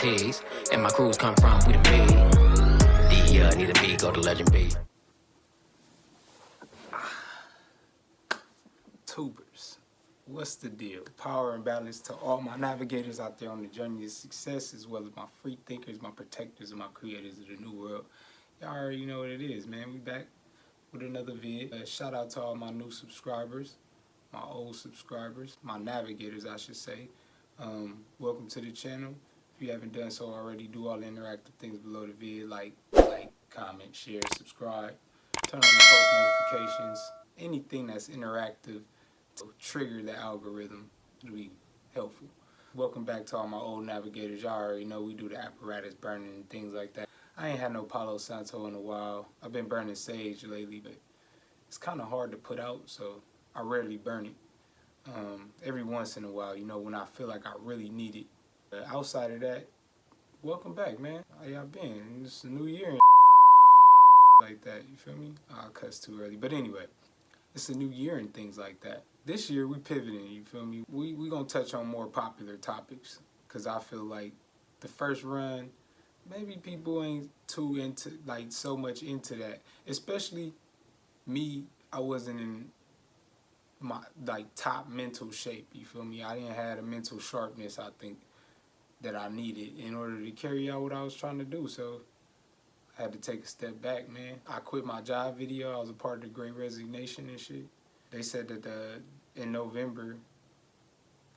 T's, and my crews come from, we the B. Need a B, go to Legend B. Tubers, what's the deal? Power and balance to all my navigators out there on the journey to success, as well as my free thinkers, my protectors, and my creators of the new world. Y'all already know what it is, man. We back with another vid. Shout out to all my new subscribers, my old subscribers, my navigators, I should say. Welcome to the channel. If you haven't done so already, do all the interactive things below the vid, like, comment, share, subscribe, turn on the post notifications, anything that's interactive to trigger the algorithm to be helpful. Welcome back to all my old navigators. Y'all already know we do the apparatus burning and things like that. I ain't had no Palo Santo in a while. I've been burning sage lately, but it's kind of hard to put out, so I rarely burn it. Every once in a while, you know, when I feel like I really need it. Outside of that, welcome back, man. How y'all been? It's a new year and like that, you feel me? I'll cuss too early. But anyway, it's a new year and things like that. This year we pivoting, you feel me? We gonna touch on more popular topics, because I feel like the first run, maybe people ain't too into, like, so much into that. Especially me, I wasn't in my, like, top mental shape, you feel me? I didn't have the mental sharpness, I think, that I needed in order to carry out what I was trying to do. So I had to take a step back, man. I quit my job video. I was a part of the Great Resignation and shit. They said that in November,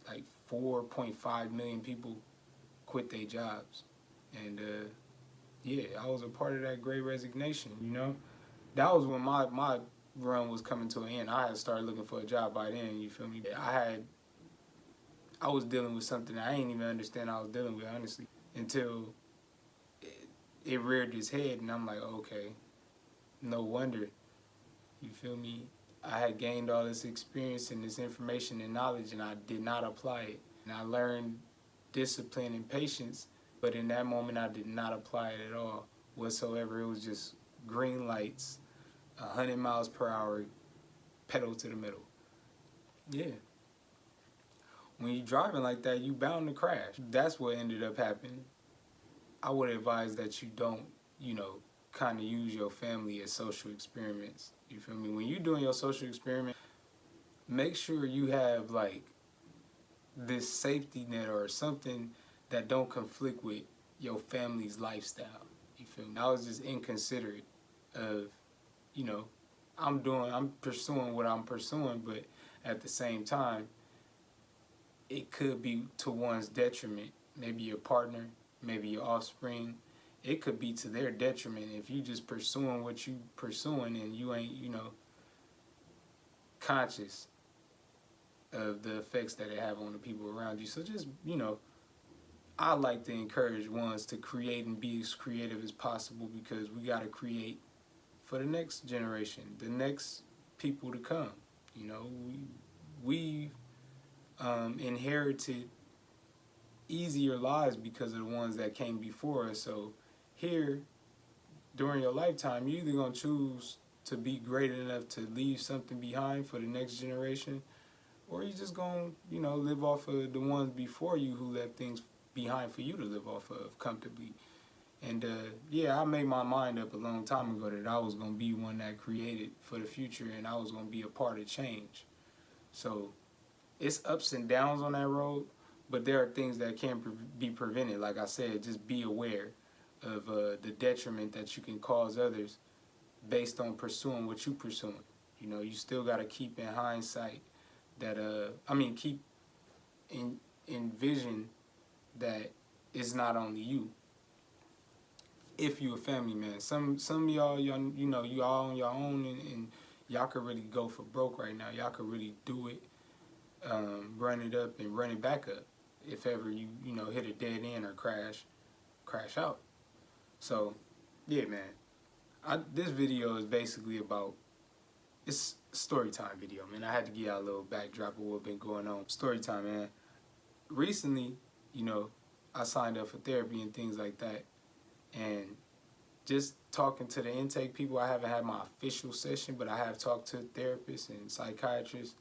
like 4.5 million people quit their jobs. And yeah, I was a part of that Great Resignation, you know? That was when my run was coming to an end. I had started looking for a job by then, you feel me? I was dealing with something I didn't even understand I was dealing with, honestly, until it reared its head, and I'm like, okay, no wonder, you feel me? I had gained all this experience and this information and knowledge, and I did not apply it. And I learned discipline and patience, but in that moment I did not apply it at all whatsoever. It was just green lights, 100 miles per hour, pedal to the middle. Yeah. When you're driving like that, you bound to crash. That's what ended up happening. I would advise that you don't, you know, kind of use your family as social experiments. You feel me? When you're doing your social experiment, make sure you have, like, this safety net or something that don't conflict with your family's lifestyle. You feel me? I was just inconsiderate of, you know, I'm pursuing what I'm pursuing, but at the same time, it could be to one's detriment. Maybe your partner, maybe your offspring. It could be to their detriment if you just pursuing what you pursuing and you ain't, you know, conscious of the effects that it have on the people around you. So just, you know, I like to encourage ones to create and be as creative as possible, because we got to create for the next generation, the next people to come. You know, we inherited easier lives because of the ones that came before us. So here, during your lifetime, you're either going to choose to be great enough to leave something behind for the next generation, or you're just going to, you know, live off of the ones before you who left things behind for you to live off of comfortably. And yeah, I made my mind up a long time ago that I was going to be one that created for the future, and I was going to be a part of change. So it's ups and downs on that road, but there are things that can be prevented. Like I said, just be aware of the detriment that you can cause others based on pursuing what you're pursuing. You know, you still got to keep in hindsight that, keep in vision that it's not only you. If you a family man, some of y'all, you know, you all on your own, and y'all could really go for broke right now. Y'all could really do it, run it up and run it back up if ever you know, hit a dead end or crash out. So yeah, man, this video is basically about, it's a story time video, man. I had to give y'all a little backdrop of what's been going on. Story time, man. Recently, you know, I signed up for therapy and things like that, and just talking to the intake people, I haven't had my official session, but I have talked to therapists and psychiatrists,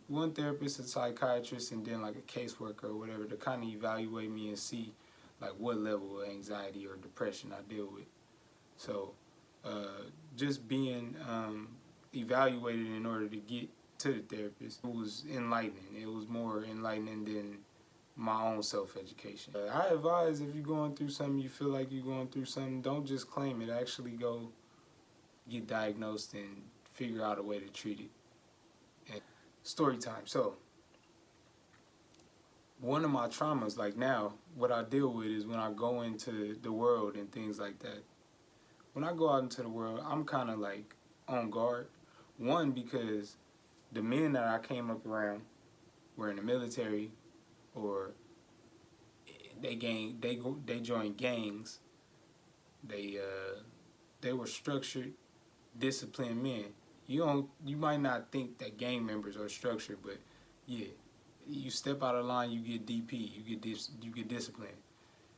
one therapist, a psychiatrist, and then like a caseworker or whatever, to kind of evaluate me and see like what level of anxiety or depression I deal with. So just being evaluated in order to get to the therapist, it was enlightening. It was more enlightening than my own self-education. I advise, if you're going through something, you feel like you're going through something, don't just claim it. Actually go get diagnosed and figure out a way to treat it. And story time. So one of my traumas, like now, what I deal with is when I go into the world and things like that. When I go out into the world, I'm kind of like on guard. One, because the men that I came up around were in the military, or they joined gangs. They were structured, disciplined men. You might not think that gang members are structured, but yeah, you step out of line, you get DP, you get disciplined.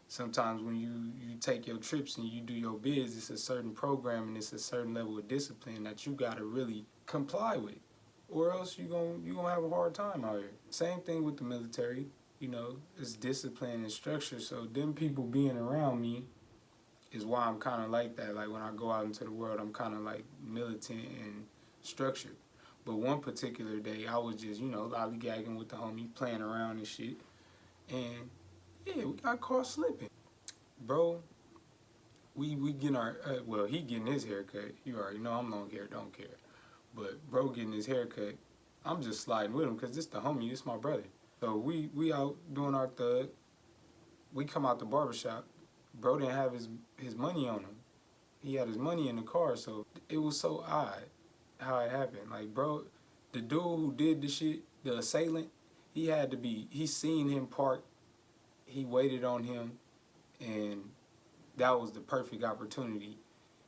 Sometimes when you take your trips and you do your bids, it's a certain program and it's a certain level of discipline that you gotta really comply with, or else you gonna have a hard time out here. Same thing with the military, you know, it's discipline and structure. So them people being around me is why I'm kind of like that. Like when I go out into the world, I'm kind of like militant and structured. But one particular day, I was just, you know, lollygagging with the homie, playing around and shit, and yeah, we got caught slipping. Bro, we getting our, well, he getting his haircut. You already know I'm long hair, don't care. But bro getting his haircut, I'm just sliding with him because this the homie, this my brother. So we out doing our thug. We come out the barbershop. Bro didn't have his money on him. He had his money in the car, so it was so odd how it happened. Like, bro, the dude who did the shit, the assailant, he seen him park, he waited on him, and that was the perfect opportunity.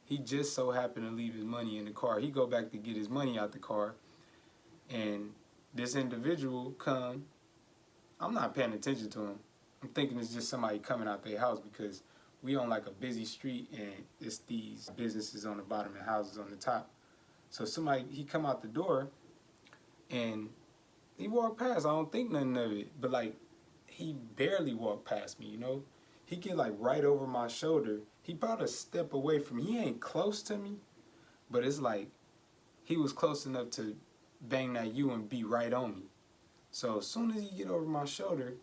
He just so happened to leave his money in the car. He go back to get his money out the car, and this individual come. I'm not paying attention to him. I'm thinking it's just somebody coming out their house because we on like a busy street and it's these businesses on the bottom and houses on the top. So he come out the door and he walked past. I don't think nothing of it, but like he barely walked past me, you know? He get like right over my shoulder. He about a step away from me. He ain't close to me, but it's like he was close enough to bang that U and be right on me. So as soon as he get over my shoulder,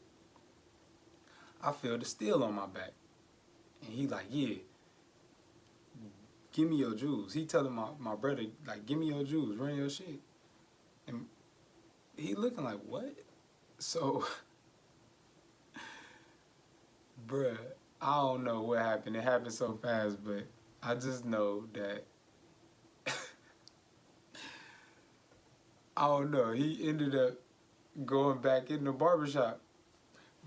I feel the steel on my back. And he like, yeah, give me your jewels. He telling my brother, like, give me your jewels, run your shit. And he looking like, what? So, bruh, I don't know what happened. It happened so fast, but I just know that, I don't know, he ended up going back in the barbershop.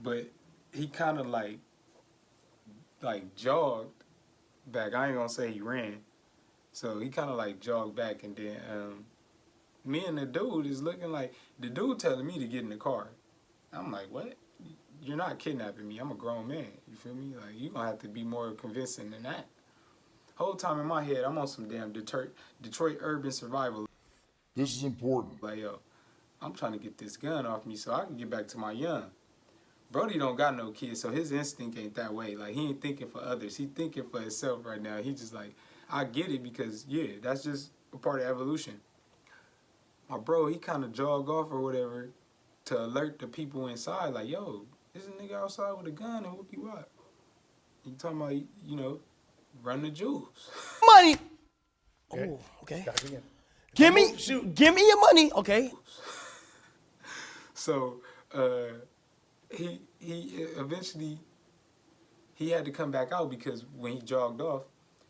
But he kind of like jogged back. I ain't gonna say he ran. So he kind of like jogged back, and then me and the dude is looking like, the dude telling me to get in the car. I'm like, what? You're not kidnapping me. I'm a grown man. You feel me? Like, you gonna have to be more convincing than that. Whole time in my head, I'm on some damn Detroit urban survival. This is important. Like, yo, I'm trying to get this gun off me so I can get back to my young. Brody don't got no kids, so his instinct ain't that way. Like, he ain't thinking for others. He thinking for himself right now. He just like, I get it because, yeah, that's just a part of evolution. My bro, he kind of jogged off or whatever to alert the people inside, like, yo, there's a nigga outside with a gun and whoop you up. He talking about, you know, run the jewels. Money. Okay. Oh, okay. Got it again. Give me your money, okay? So, he eventually, he had to come back out because when he jogged off,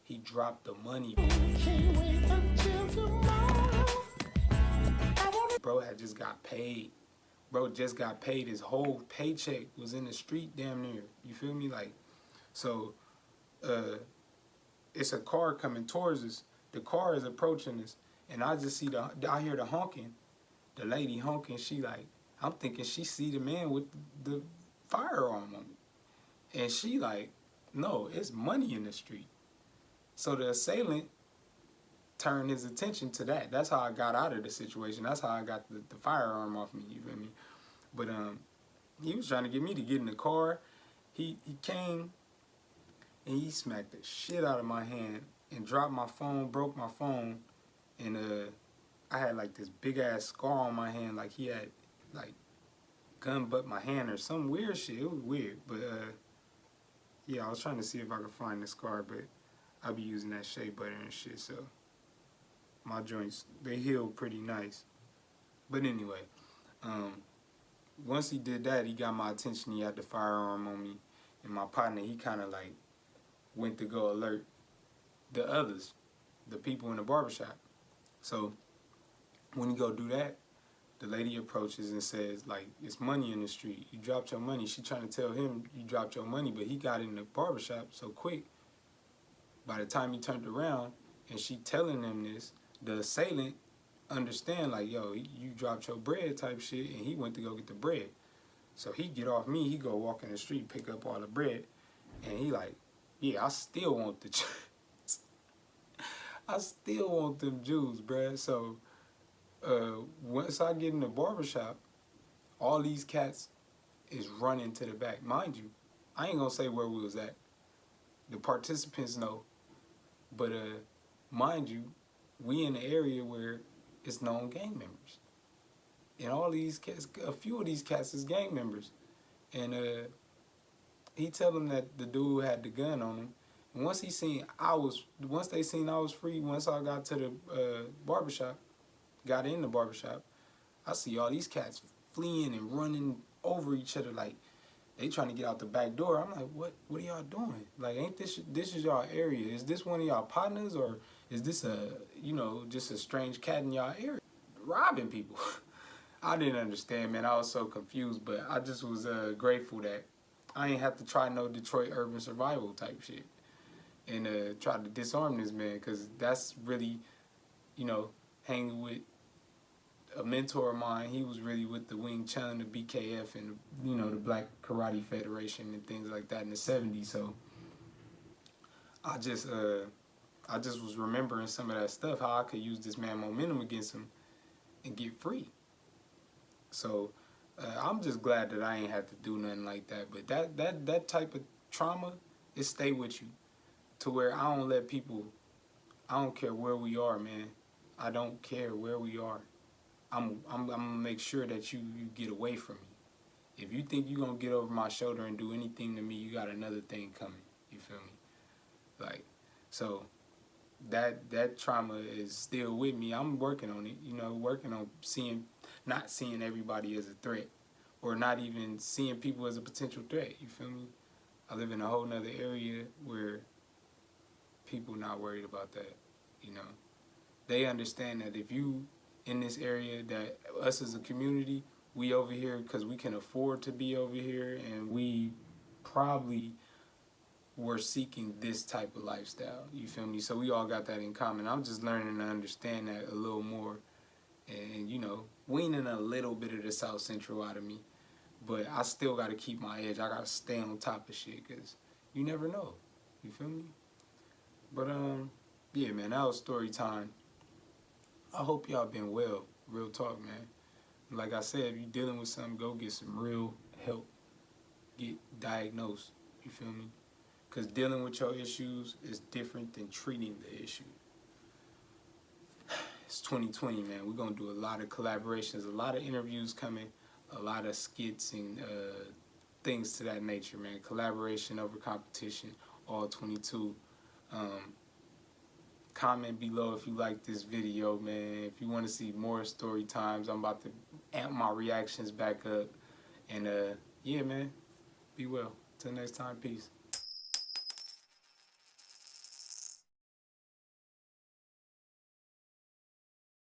he dropped the money. Bro had just got paid. Bro just got paid. His whole paycheck was in the street damn near. You feel me? Like, so, it's a car coming towards us. The car is approaching us, and I just see I hear the honking. The lady honking, she like, I'm thinking she see the man with the firearm on me. And she like, no, it's money in the street. So the assailant turned his attention to that. That's how I got out of the situation. That's how I got the firearm off me, you feel me? But he was trying to get me to get in the car He came and he smacked the shit out of my hand and dropped my phone, broke my phone, and I had like this big ass scar on my hand, like he had like gun butt my hand or some weird shit. It was weird, but yeah, I was trying to see if I could find the scar, but I be using that shea butter and shit, so my joints they healed pretty nice. But anyway, once he did that, he got my attention. He had the firearm on me, and my partner he kind of like went to go alert the others, the people in the barbershop. So when you go do that, the lady approaches and says, like, it's money in the street. You dropped your money. She trying to tell him you dropped your money, but he got in the barbershop so quick. By the time he turned around and she telling him this, the assailant understand, like, yo, you dropped your bread type shit, and he went to go get the bread. So he get off me, he go walk in the street, pick up all the bread, and he like, yeah, I still want the I still want them Jews, bruh. So once I get in the barbershop, all these cats is running to the back. Mind you, I ain't gonna say where we was at. The participants know, but mind you, we in the area where it's known gang members. And all these cats, a few of these cats is gang members. And he tell them that the dude had the gun on him. And once they seen I was free, once I got to the barbershop, got in the barbershop, I see all these cats fleeing and running over each other like they trying to get out the back door. I'm like, what are y'all doing? Like, ain't this is y'all area? Is this one of y'all partners, or is this just a strange cat in y'all area robbing people? I didn't understand, man. I was so confused, but I just was grateful that I ain't have to try no Detroit urban survival type shit and try to disarm this man, because that's really, hanging with a mentor of mine. He was really with the Wing Chun, the BKF, and the Black Karate Federation and things like that in the '70s. So I just was remembering some of that stuff, how I could use this man momentum against him and get free. So I'm just glad that I ain't had to do nothing like that. But that type of trauma, it stay with you, to where I don't let people. I don't care where we are, man. I don't care where we are. I'm gonna make sure that you get away from me. If you think you're gonna get over my shoulder and do anything to me, you got another thing coming. You feel me? Like, so that trauma is still with me. I'm working on it, working on not seeing everybody as a threat, or not even seeing people as a potential threat. You feel me? I live in a whole nother area where people not worried about that. They understand that if you in this area, that us as a community, we over here because we can afford to be over here, and we probably were seeking this type of lifestyle. You feel me? So we all got that in common. I'm just learning to understand that a little more, and weaning a little bit of the South Central out of me. But I still got to keep my edge. I got to stay on top of shit, because you never know. You feel me? But yeah, man, that was story time. I hope y'all been well. Real talk, man. Like I said, if you dealing with something, go get some real help. Get diagnosed. You feel me? Because dealing with your issues is different than treating the issue. It's 2020, man. We're going to do a lot of collaborations, a lot of interviews coming, a lot of skits and things to that nature, man. Collaboration over competition, all 22. Comment below if you like this video, man. If you want to see more story times, I'm about to amp my reactions back up. And yeah, man, be well. Till next time, peace.